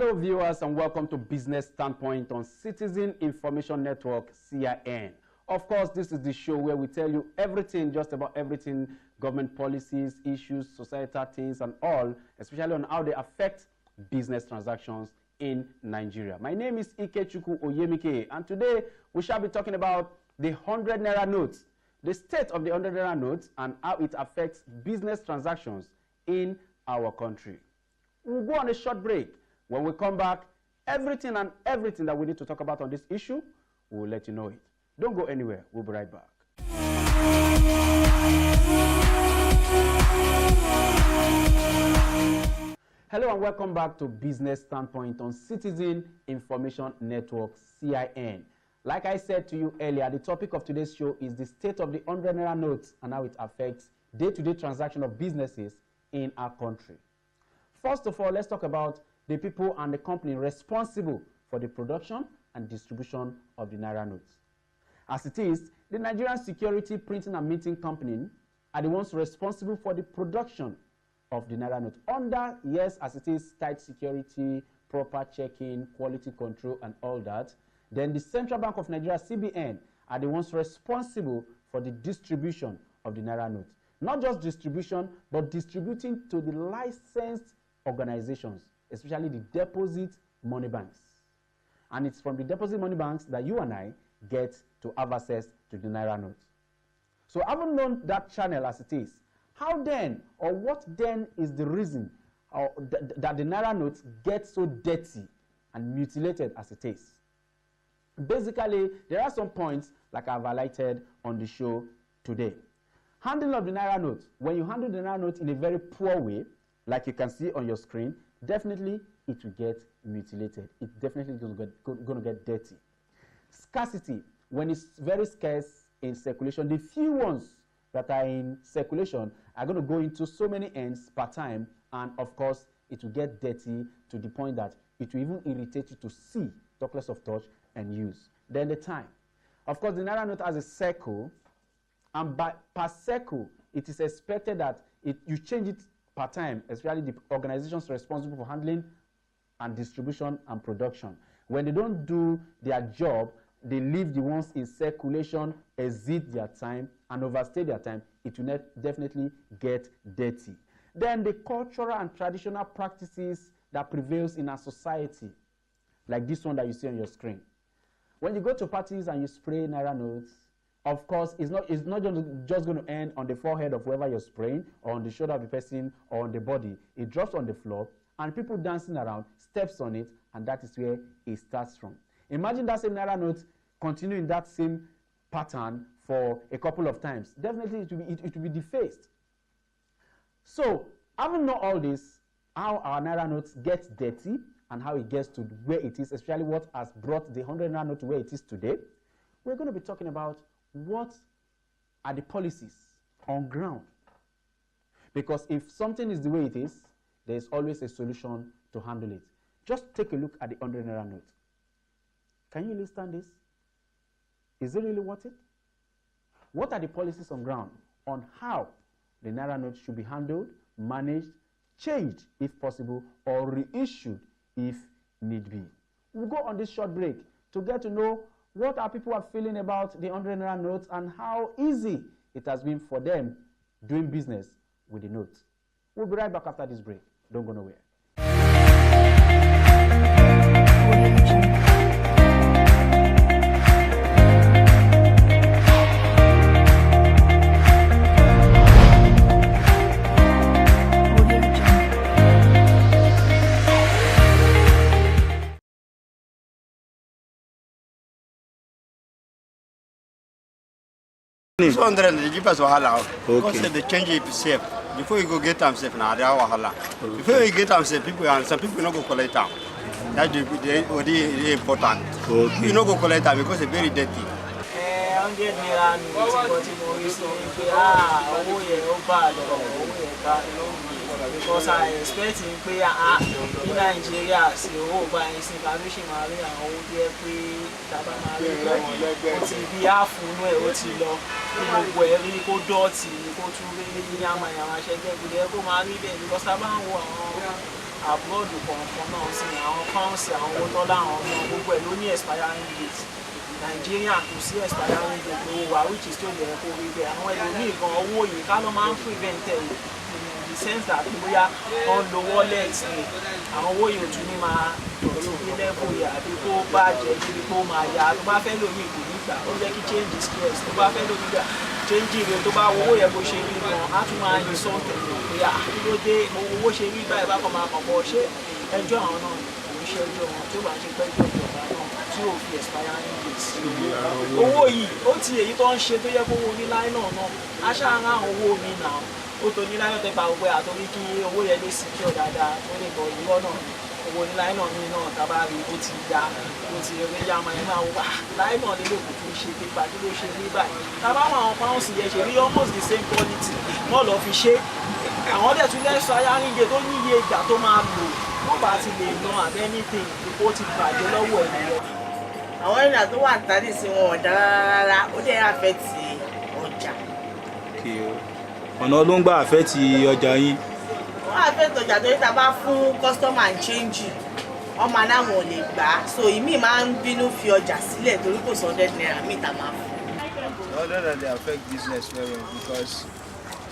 Hello viewers and welcome to Business Standpoint on Citizen Information Network, CIN. Of course, this is the show where we tell you everything, just about everything, government policies, issues, societal things and all, especially on how they affect business transactions in Nigeria. My name is Ikechukwu Oyemike, and today we shall be talking about the 100 Naira notes, the state of the 100 Naira notes and how it affects business transactions in our country. We'll go on a short break. When we come back, everything that we need to talk about on this issue, we'll let you know it. Don't go anywhere. We'll be right back. Hello and welcome back to Business Standpoint on Citizen Information Network, CIN. Like I said to you earlier, the topic of today's show is the state of the 100 Naira notes and how it affects day-to-day transaction of businesses in our country. First of all, let's talk about the people and the company responsible for the production and distribution of the Naira notes. As it is, the Nigerian Security Printing and Minting Company are the ones responsible for the production of the Naira note under, yes, as it is, tight security, proper checking, quality control and all that. Then the Central Bank of Nigeria, CBN, are the ones responsible for the distribution of the Naira note. Not just distribution, but distributing to the licensed organizations, especially the deposit money banks. And it's from the deposit money banks that you and I get to have access to the Naira note. So having known that channel as it is, how then, or what then is the reason that the Naira notes get so dirty and mutilated as it is? Basically, there are some points like I've highlighted on the show today. Handling of the Naira note. When you handle the Naira note in a very poor way, like you can see on your screen, definitely it will get mutilated. It definitely is going to get dirty. Scarcity. When it's very scarce in circulation, the few ones that are in circulation are going to go into so many ends per time, and of course, it will get dirty to the point that it will even irritate you to see, talk less of touch, and use. Then the time. Of course, the Naira note has a circle, and per circle, it is expected that you change it per time, especially the organizations responsible for handling and distribution and production. When they don't do their job, they leave the ones in circulation, exceed their time, and overstay their time, it will definitely get dirty. Then the cultural and traditional practices that prevails in our society, like this one that you see on your screen. When you go to parties and you spray Naira notes, of course, it's not just going to end on the forehead of whoever you're spraying, or on the shoulder of the person, or on the body. It drops on the floor, and people dancing around steps on it, and that is where it starts from. Imagine that same Naira note continuing that same pattern for a couple of times. Definitely, it will be defaced. So, having known all this, how our Naira notes get dirty, and how it gets to where it is, especially what has brought the 100 Naira note to where it is today, we're going to be talking about what are the policies on ground. Because if something is the way it is, there is always a solution to handle it. Just take a look at the 100 Naira note. Can you understand this? Is it really worth it? What are the policies on ground on how the Naira note should be handled, managed, changed if possible, or reissued if need be? We'll go on this short break to get to know what our people are feeling about the 100 Naira notes and how easy it has been for them doing business with the notes. We'll be right back after this break. Don't go nowhere. It's 100, the cheapest wahala. Because they change it safe. Before you go get them safe, now they are wahala. Before you get them safe, some people not go collect them. That's the important. Okay. You not go collect them because it's very dirty. 100 Naira notes, because I expect in Nigeria, see, by information, abroad kọ̀ọ̀kan náà sí àwọn pounds àwọn owó dọ́là àwọn ọmọ gbogbo ẹ̀ ló ní expiring date Nàìjíríà kò sí expiring date owó wa which is still there kó rí bẹ́ẹ̀ àwọn ẹlòmíì gan owó yìí ká ló máa ń prevent ẹ̀ in the sense that bóyá wọ́n lo wallet ni àwọn owó yìí ò tún ní máa dọ̀tí ní level yà àbí kó bàjẹ́ níbi kó máa yá tó bá fẹ́ lómi kò ní gbà ó jẹ́ kí change is stress tó bá fẹ́ lómi gbà change rẹ̀ tó bá owó yẹ bó ṣe rí gan á tún máa yin sọ́ọ̀tẹ̀ pé àkíló dé owó ṣe rí báyìí bá kọ́ máa kọ̀kọ́ ṣe ẹjọ́ àwọn náà kò ń ṣe ẹjọ́ wọn tí ó bá ṣe pẹ́jọ́ ìjọba náà tí ò fi expiring date sí owó yìí ó ti èyí tó ń ṣe tó yẹ kó owó ní láìnà náà aṣáára owó mi náà ó tó ní láìnà tẹ́pa gbogbo àtọ́rí kí owó yẹn lè secure dáadáa tó lè bọ̀ ìwọ náà owó ní láìnà mi náà tábà rí ó ti ya ó ti rí yàmà ẹ̀ máa wà láìnà nílò kò tún ṣe pépà kí ló ṣe rí báyìí tábà àwọn pounds yẹn ṣe rí almost the same quality wọ́n lọ fi ṣe àwọn dẹ̀ tún lẹ́sọ ayáríǹde tó ní iye ìgbà tó máa lò wọ́n bá ti lè ná àbẹ́nítìn ó ti bàjẹ́ lọ́wọ́ ẹ̀ nìyẹn. àwọn ènìyàn tó wà tàdí sí wọn ọ̀dà rárá ó dẹ̀ àfẹ́ ti ọjà. ọ̀nà ló ń gbà àfẹ́ ti ọjà yín. wọ́n àfẹ́ tọjà torí ta bá fún kọ́sítọ́mà ń chẹ́ńjì wọ́n máa náwọn ò lè gbà á so ìmí máa ń bínú fi ọjà sílẹ̀ torí kò sọ £100 míì tá máa fún. Other than they affect business very well because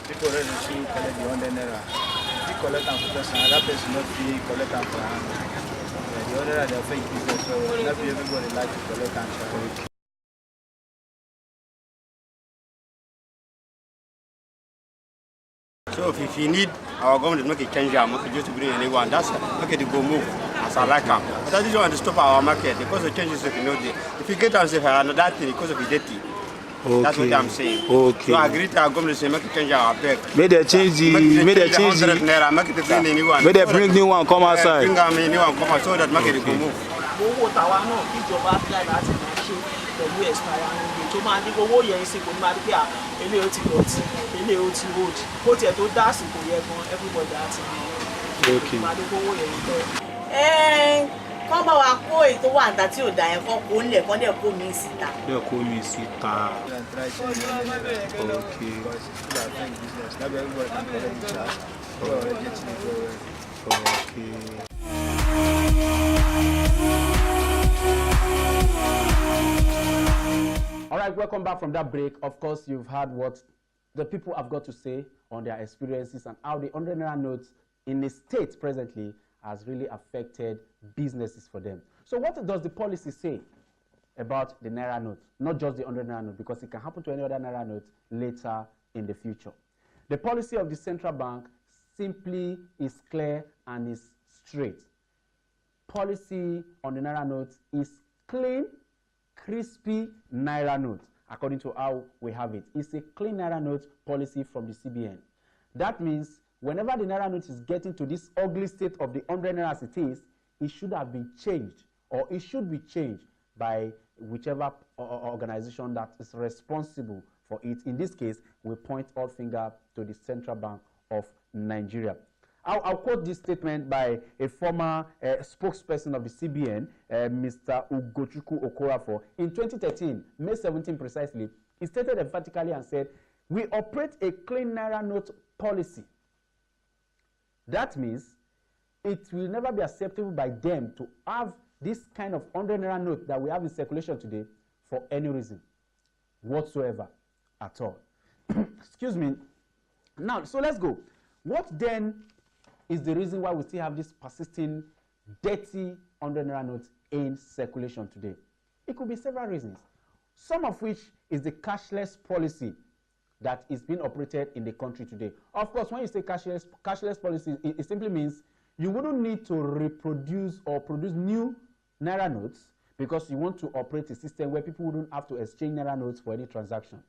people ready to collect the £100. If you collect them for person, that person not be collect them for hand. The other than they affect business very well. Not be everybody like to collect them for hand. So if you need our government to make a change, make just to bring anyone, that's okay to go move as I like them. But I just want to stop our market because the changes if you know the if you get us another thing because of the dirty. Okay. That's what I'm saying. Okay. So I agree to our government to make a change our back. May they change the Naira, make it bring anyone. May they bring new one come outside. Bring new one come outside so that market go move. owó tàwa náà kíjọba fly láti máa ṣe pẹ̀lú expiring date tó máa dín owó yẹn sí kò ní máa dín pé eléyìí ó ti dọ̀tí eléyìí ó ti road kó tiẹ̀ tó dá àsìkò yẹn gan everybody á ti mọ̀ ọ́ máa dín owó yẹn tẹ́. kọ́ bá wa kó èyí tó wà níta tí ò dá yẹn kọ́ kó nílẹ̀ kọ́ dẹ̀ kó mi síta. Dẹ̀ kó mi síta. All right, welcome back from that break. Of course, you've heard what the people have got to say on their experiences and how the 100 Naira notes in the state presently has really affected businesses for them. So what does the policy say about the Naira note? Not just the 100 Naira note, because it can happen to any other Naira note later in the future. The policy of the central bank simply is clear and is straight. Policy on the Naira note is clean, crispy Naira note, according to how we have it. It's a clean Naira note policy from the CBN. That means whenever the Naira note is getting to this ugly state of the 100 Naira as it is, it should have been changed, or it should be changed by whichever organization that is responsible for it. In this case, we point our finger to the Central Bank of Nigeria. I'll quote this statement by a former spokesperson of the CBN, Mr. Ikechukwu Okorafor. In 2013, May 17 precisely, he stated emphatically and said, "We operate a clean Naira note policy." That means it will never be acceptable by them to have this kind of 100 Naira note that we have in circulation today for any reason whatsoever at all. Excuse me. Now, so let's go. What then is the reason why we still have this persisting dirty 100 Naira notes in circulation today? It could be several reasons, some of which is the cashless policy that is being operated in the country today. Of course, when you say cashless policy, it simply means you wouldn't need to reproduce or produce new Naira notes because you want to operate a system where people wouldn't have to exchange Naira notes for any transaction.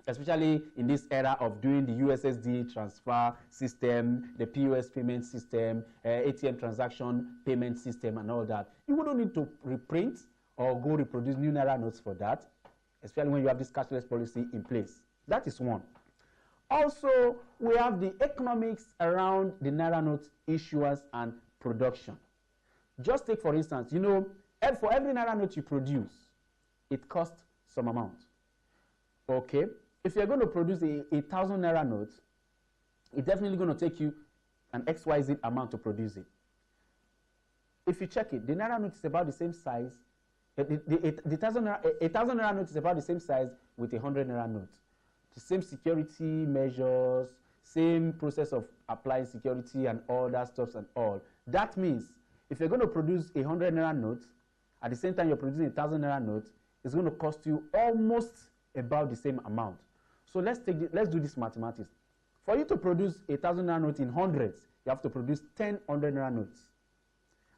Especially in this era of doing the USSD transfer system, the POS payment system, ATM transaction payment system and all that. You wouldn't need to reprint or go reproduce new Naira notes for that, especially when you have this cashless policy in place. That is one. Also, we have the economics around the Naira note issuance and production. Just take, for instance, you know, for every Naira note you produce, it costs some amount. Okay? If you're going to produce a 1,000 Naira note, it's definitely going to take you an XYZ amount to produce it. If you check it, the Naira note is about the same size. The 1,000 Naira note is about the same size with a 100 Naira note. The same security measures, same process of applying security and all that stuff and all. That means if you're going to produce a 100 Naira note, at the same time you're producing a 1,000 Naira note, it's going to cost you almost about the same amount. So let's do this mathematics. For you to produce a 1,000 Naira note in hundreds, you have to produce 10 100 Naira notes,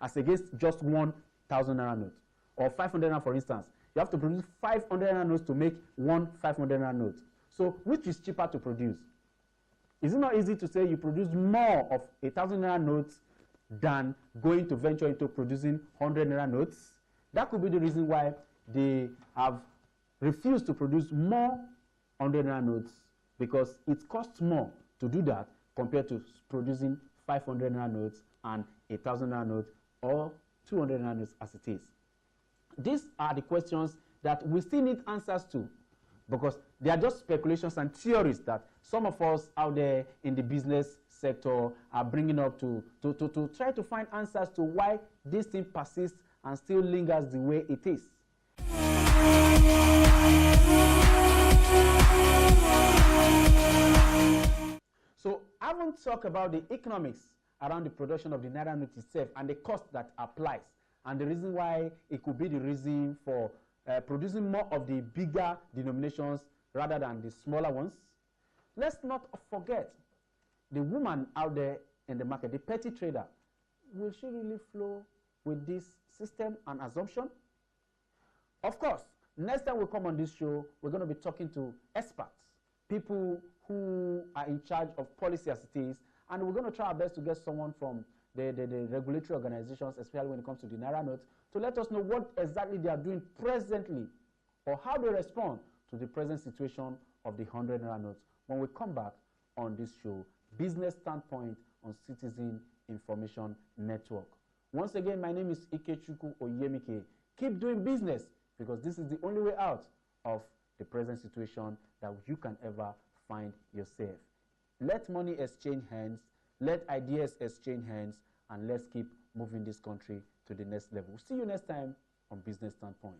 as against just 1,000 Naira note. Or 500 Naira, for instance. You have to produce 500 Naira notes to make one 500 Naira note. So which is cheaper to produce? Is it not easy to say you produce more of a 1,000 Naira notes than going to venture into producing 100 Naira notes? That could be the reason why they have refused to produce more 100 Naira notes, because it costs more to do that compared to producing 500 Naira notes and a 1,000 Naira note or 200 Naira notes as it is. These are the questions that we still need answers to, because they are just speculations and theories that some of us out there in the business sector are bringing up to try to find answers to why this thing persists and still lingers the way it is. So I haven't talked about the economics around the production of the Naira note itself and the cost that applies, and the reason why it could be the reason for producing more of the bigger denominations rather than the smaller ones. Let's not forget the woman out there in the market, the petty trader. Will she really flow with this system and assumption? Of course, next time we come on this show, we're going to be talking to experts, people who are in charge of policy as it is, and we're going to try our best to get someone from the regulatory organizations, especially when it comes to the Naira note, to let us know what exactly they are doing presently or how they respond to the present situation of the 100 Naira notes when we come back on this show, Business Standpoint on Citizen Information Network. Once again, my name is Ikechukwu Oyemike. Keep doing business, because this is the only way out of the present situation that you can ever find yourself. Let money exchange hands, let ideas exchange hands, and let's keep moving this country to the next level. See you next time on Business Standpoint.